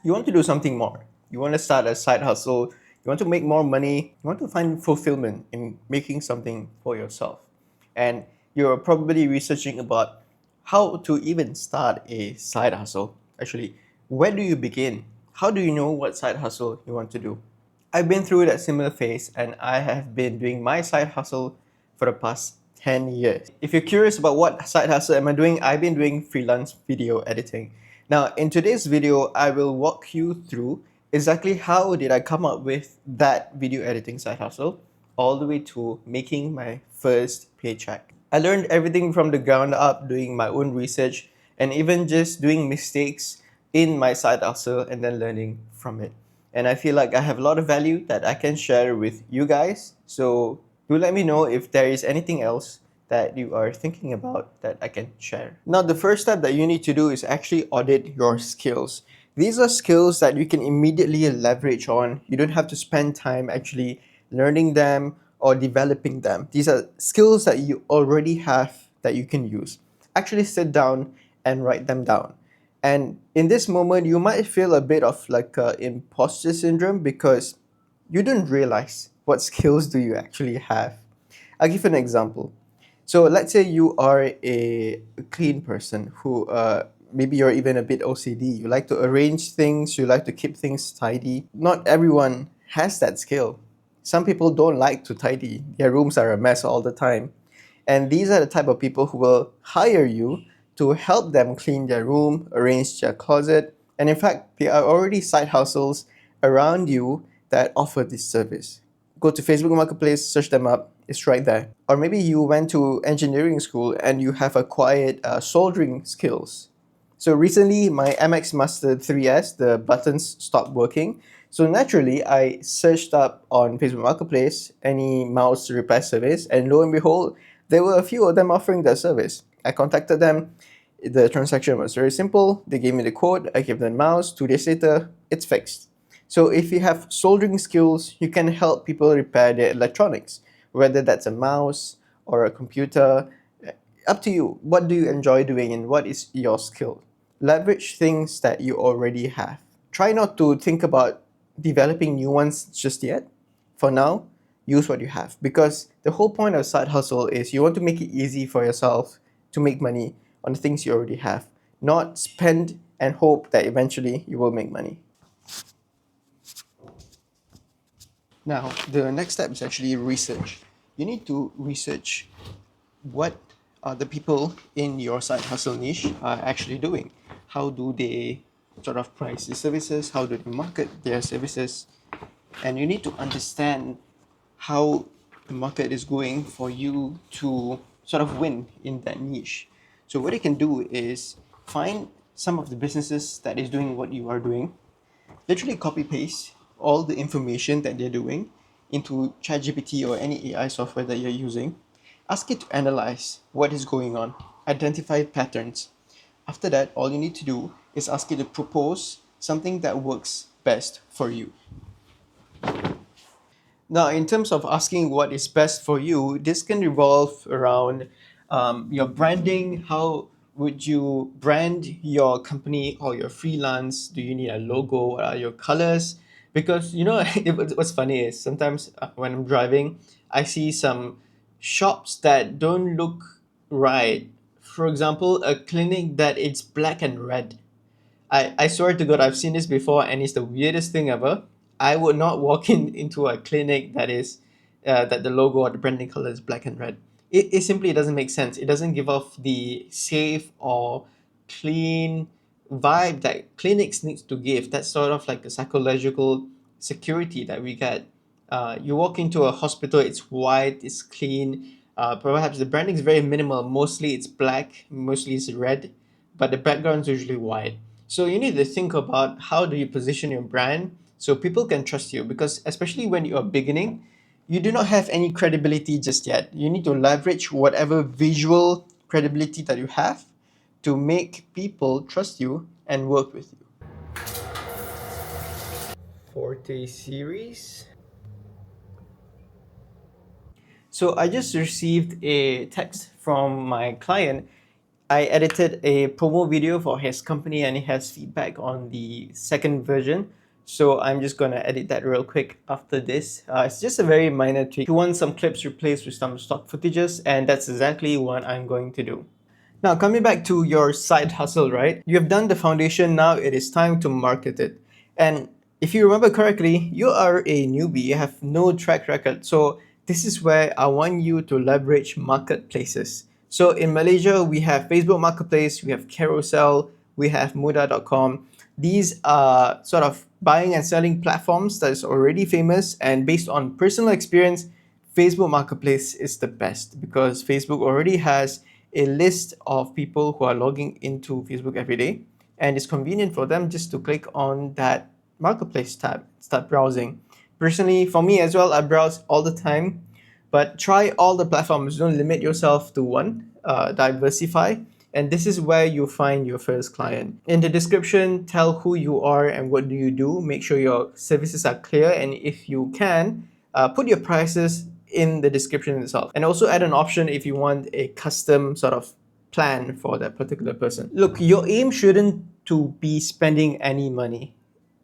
You want to do something more. You want to start a side hustle. You want to make more money. You want to find fulfillment in making something for yourself. And you're probably researching about how to even start a side hustle. Actually, where do you begin? How do you know what side hustle you want to do? I've been through that similar phase and I have been doing my side hustle for the past 10 years. If you're curious about what side hustle am I doing, I've been doing freelance video editing. Now, in today's video, I will walk you through exactly how did I come up with that video editing side hustle all the way to making my first paycheck. I learned everything from the ground up, doing my own research and even just doing mistakes in my side hustle and then learning from it. And I feel like I have a lot of value that I can share with you guys. So do let me know if there is anything else that you are thinking about that I can share. Now, the first step that you need to do is actually audit your skills. These are skills that you can immediately leverage on. You don't have to spend time actually learning them or developing them. These are skills that you already have that you can use. Actually sit down and write them down. And in this moment, you might feel a bit of like imposter syndrome because you don't realize what skills do you actually have. I'll give you an example. So let's say you are a clean person who maybe you're even a bit OCD. You like to arrange things, you like to keep things tidy. Not everyone has that skill. Some people don't like to tidy. Their rooms are a mess all the time. And these are the type of people who will hire you to help them clean their room, arrange their closet. And in fact, there are already side hustles around you that offer this service. Go to Facebook Marketplace, search them up, it's right there. Or maybe you went to engineering school and you have acquired soldering skills. So recently, my MX Master 3S, the buttons stopped working. So naturally, I searched up on Facebook Marketplace any mouse repair service, and lo and behold, there were a few of them offering that service. I contacted them. The transaction was very simple. They gave me the code. I gave them the mouse. 2 days later, it's fixed. So if you have soldering skills, you can help people repair their electronics, whether that's a mouse or a computer. Up to you. What do you enjoy doing and what is your skill? Leverage things that you already have. Try not to think about developing new ones just yet. For now, use what you have because the whole point of side hustle is you want to make it easy for yourself to make money on the things you already have, not spend and hope that eventually you will make money. Now, the next step is actually research. You need to research what the people in your side hustle niche are actually doing. How do they sort of price the services? How do they market their services? And you need to understand how the market is going for you to sort of win in that niche. So what you can do is find some of the businesses that is doing what you are doing, literally copy paste all the information that they're doing into ChatGPT or any AI software that you're using. Ask it to analyze what is going on, identify patterns. After that, all you need to do is ask it to propose something that works best for you. Now, in terms of asking what is best for you, this can revolve around your branding. How would you brand your company or your freelance? Do you need a logo? What are your colors? Because what's funny is sometimes when I'm driving, I see some shops that don't look right. For example, a clinic that it's black and red. I swear to God, I've seen this before, and it's the weirdest thing ever. I would not walk into a clinic that is that the logo or the branding color is black and red. It simply doesn't make sense. It doesn't give off the safe or clean vibe that clinics needs to give. That's sort of like a psychological security that we get. You walk into a hospital, it's white, it's clean. Perhaps the branding is very minimal. Mostly it's black, mostly it's red, but the background is usually white. So you need to think about how do you position your brand so people can trust you, because especially when you are beginning, you do not have any credibility just yet. You need to leverage whatever visual credibility that you have to make people trust you and work with you. Forte series. So I just received a text from my client I edited a promo video for his company and he has feedback on the second version. So I'm just gonna edit that real quick after this. It's just a very minor tweak. You want some clips replaced with some stock footages, and that's exactly what I'm going to do. Now, coming back to your side hustle, right? You have done the foundation, now it is time to market it. And if you remember correctly, you are a newbie, you have no track record. So, this is where I want you to leverage marketplaces. So, in Malaysia, we have Facebook Marketplace, we have Carousel, we have Muda.com. These are sort of buying and selling platforms that is already famous, and based on personal experience, Facebook Marketplace is the best because Facebook already has a list of people who are logging into Facebook every day, and it's convenient for them just to click on that Marketplace tab, start browsing. Personally, for me as well, I browse all the time, but try all the platforms. Don't limit yourself to one. Diversify, and this is where you find your first client. In the description, tell who you are and what do you do. Make sure your services are clear, and if you can, put your prices in the description itself, and also add an option if you want a custom sort of plan for that particular person. Look, your aim shouldn't to be spending any money.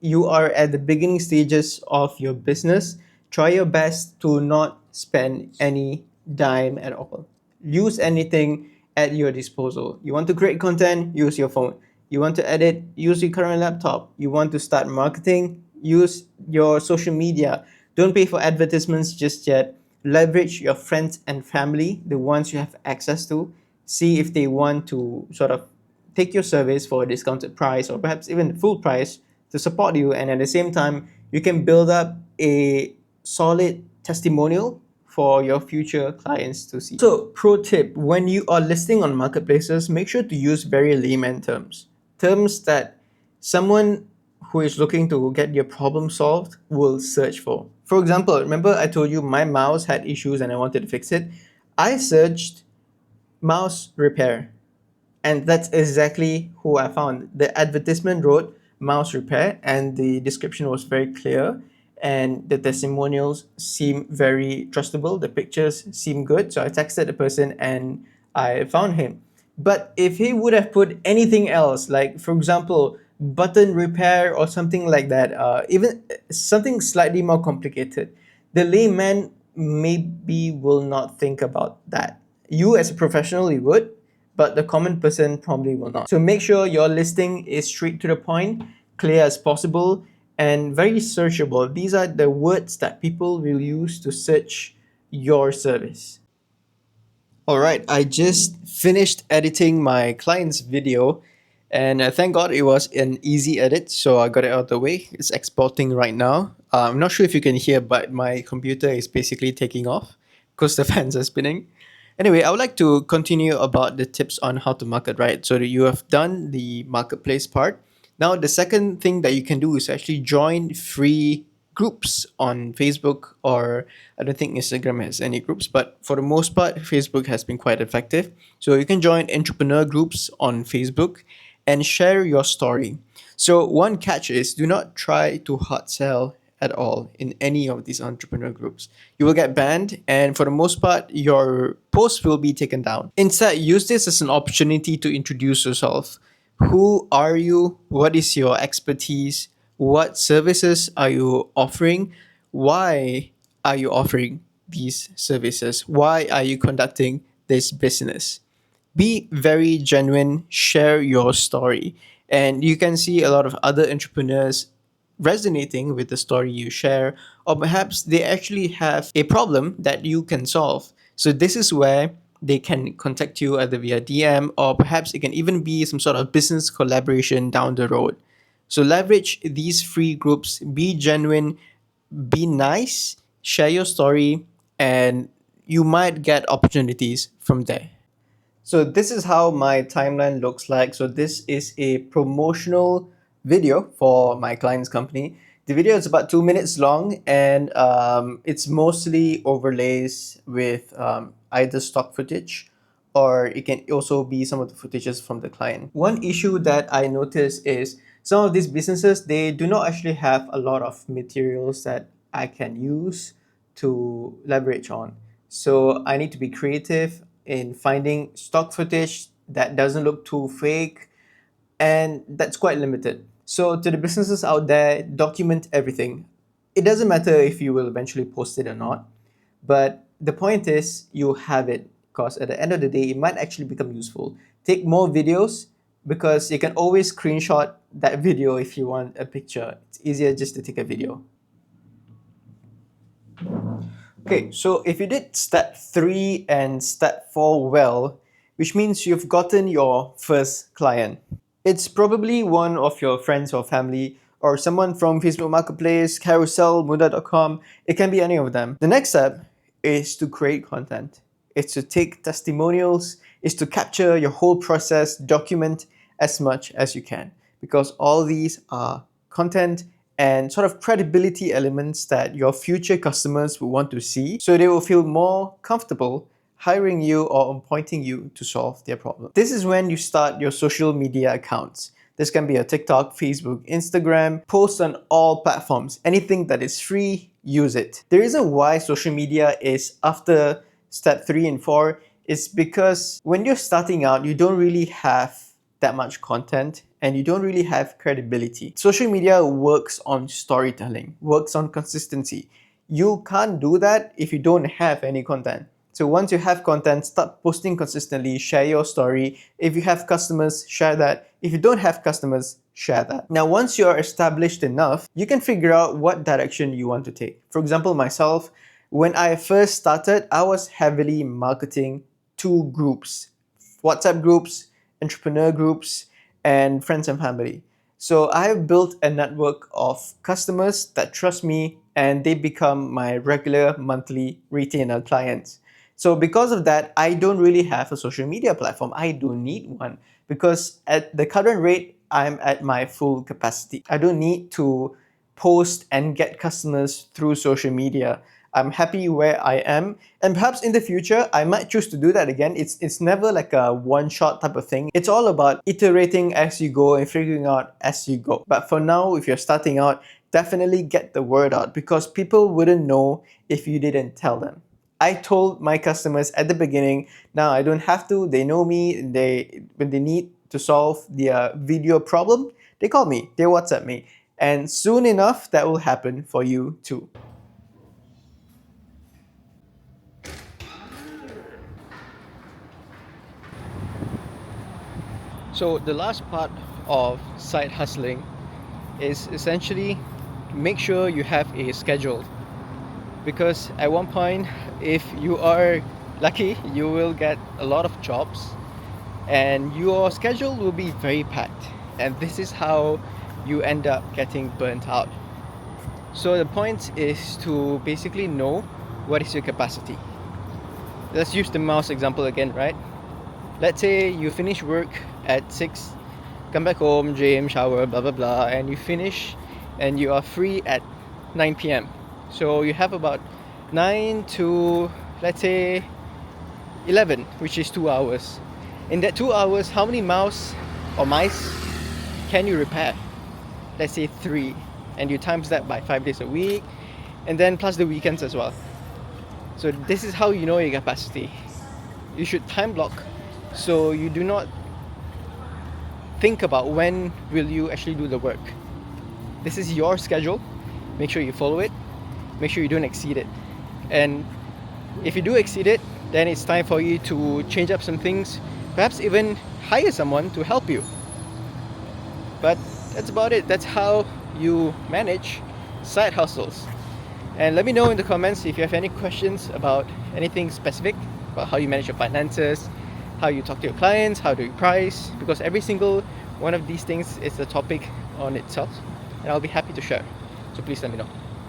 You are at the beginning stages of your business. Try your best to not spend any dime at all. Use anything at your disposal. You want to create content, use your phone. You want to edit, use your current laptop. You want to start marketing, use your social media. Don't pay for advertisements just yet. Leverage your friends and family, the ones you have access to. See if they want to sort of take your service for a discounted price or perhaps even full price to support you, and at the same time you can build up a solid testimonial for your future clients to see. So, pro tip, when you are listing on marketplaces, make sure to use very layman terms that someone who is looking to get your problem solved will search for. For example, remember I told you my mouse had issues and I wanted to fix it? I searched mouse repair, and that's exactly who I found. The advertisement wrote mouse repair, and the description was very clear, and the testimonials seem very trustable. The pictures seem good, so I texted the person and I found him. But if he would have put anything else, like for example, button repair or something like that, even something slightly more complicated, the layman maybe will not think about that. You, as a professional, you would, but the common person probably will not. So make sure your listing is straight to the point, clear as possible, and very searchable. These are the words that people will use to search your service. All right, I just finished editing my client's video, and thank God it was an easy edit, so I got it out of the way. It's exporting right now. I'm not sure if you can hear, but my computer is basically taking off because the fans are spinning. Anyway, I would like to continue about the tips on how to market, right? So that you have done the marketplace part. Now, the second thing that you can do is actually join free groups on Facebook, or I don't think Instagram has any groups, but for the most part, Facebook has been quite effective. So you can join entrepreneur groups on Facebook and share your story. So one catch is, do not try to hard sell at all in any of these entrepreneur groups. You will get banned, and for the most part, your post will be taken down. Instead, use this as an opportunity to introduce yourself. Who are you? What is your expertise? What services are you offering? Why are you offering these services? Why are you conducting this business? Be very genuine, share your story. And you can see a lot of other entrepreneurs resonating with the story you share, or perhaps they actually have a problem that you can solve. So, this is where they can contact you either via DM, or perhaps it can even be some sort of business collaboration down the road. So, leverage these free groups, be genuine, be nice, share your story, and you might get opportunities from there. So this is how my timeline looks like. So this is a promotional video for my client's company. The video is about 2 minutes long, and it's mostly overlays with either stock footage, or it can also be some of the footages from the client. One issue that I noticed is some of these businesses, they do not actually have a lot of materials that I can use to leverage on. So I need to be creative in finding stock footage that doesn't look too fake, and that's quite limited. So, to the businesses out there, document everything. It doesn't matter if you will eventually post it or not, but the point is you have it because at the end of the day, it might actually become useful. Take more videos because you can always screenshot that video if you want a picture. It's easier just to take a video. Okay, so if you did step 3 and step 4 well, which means you've gotten your first client. It's probably one of your friends or family or someone from Facebook Marketplace, Carousel, Muda.com. It can be any of them. The next step is to create content. It's to take testimonials, it's to capture your whole process, document as much as you can, because all these are content and sort of credibility elements that your future customers will want to see, so they will feel more comfortable hiring you or appointing you to solve their problem. This is when you start your social media accounts. This can be a TikTok, Facebook, Instagram, post on all platforms. Anything that is free, use it. The reason why social media is after step 3 and 4 is because when you're starting out, you don't really have that much content and you don't really have credibility. Social media works on storytelling, works on consistency. You can't do that if you don't have any content. So once you have content, start posting consistently, share your story. If you have customers, share that. If you don't have customers, share that. Now, once you're established enough, you can figure out what direction you want to take. For example, myself, when I first started, I was heavily marketing to groups, WhatsApp groups, entrepreneur groups, and friends and family. So I have built a network of customers that trust me and they become my regular monthly retainer clients. So because of that, I don't really have a social media platform. I don't need one because at the current rate, I'm at my full capacity. I don't need to post and get customers through social media. I'm happy where I am, and perhaps in the future I might choose to do that again. It's never like a one-shot type of thing. It's all about iterating as you go and figuring out as you go. But for now, if you're starting out, definitely get the word out because people wouldn't know if you didn't tell them. I told my customers at the beginning, now I don't have to, they know me, when they need to solve their video problem, they call me, they WhatsApp me. And soon enough, that will happen for you too. So the last part of side hustling is essentially make sure you have a schedule, because at one point, if you are lucky, you will get a lot of jobs and your schedule will be very packed, and this is how you end up getting burnt out. So the point is to basically know what is your capacity. Let's use the mouse example again, right? Let's say you finish work at 6, come back home, gym, shower, blah blah blah, and you finish and you are free at 9 p.m. So you have about 9 to, let's say, 11, which is 2 hours. In that 2 hours, how many mouse or mice can you repair? Let's say 3, and you times that by 5 days a week, and then plus the weekends as well. So this is how you know your capacity. You should time block so you do not think about when will you actually do the work. This is your schedule. Make sure you follow it. Make sure you don't exceed it. And if you do exceed it, then it's time for you to change up some things, perhaps even hire someone to help you. But that's about it. That's how you manage side hustles. And let me know in the comments if you have any questions about anything specific, about how you manage your finances, how you talk to your clients, how do you price, because every single one of these things is a topic on itself, and I'll be happy to share. So please let me know.